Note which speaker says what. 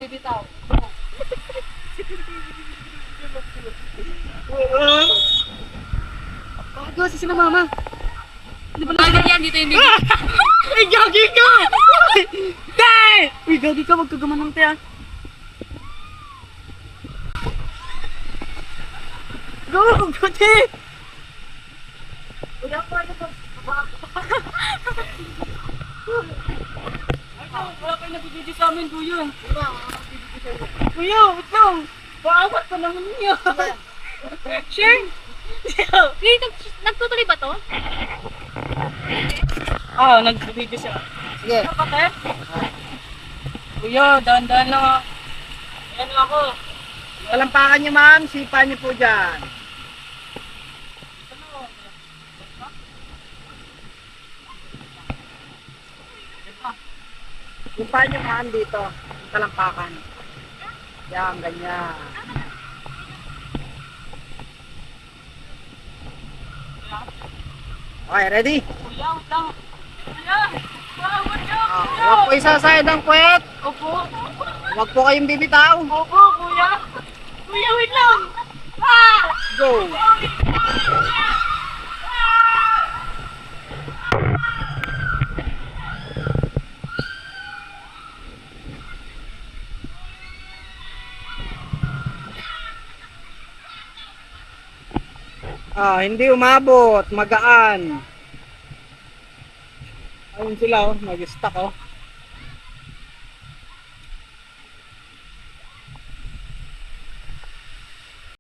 Speaker 1: Bibitaw. Bago si sila mama. Di ba lang yan dito yung bibitaw? Ay, gagi ka! Tay! Uy, gagi ka, wag ka gumanong te ah. Go, buti! Wala pa ano to. Wala kayo nabibigay sa amin, kuya. Kuya, wait lang. Paawat pa naman niya. Sure?
Speaker 2: Wait, nagtutuloy ba to?
Speaker 1: Nagbibigay siya.
Speaker 3: Sige.
Speaker 1: Ano pa, te? Kuya, dahan-dahan lang ah. Ayan lang ako.
Speaker 3: Palampakan niyo ma'am, sipa niyo po dyan. Sipa niyo ma'am dito, palampakan. Yan, ganyan. Okay, ready?
Speaker 1: Kuya, wait lang. Kuya! Paawat niyo!
Speaker 3: Huwag po isasayad ang puwet.
Speaker 1: Opo.
Speaker 3: Huwag po kayong bibitaw.
Speaker 1: Opo, kuya. Kuya, wait lang.
Speaker 3: Go. Hindi umabot, magaan. Ayun sila oh, nag-stuck oh.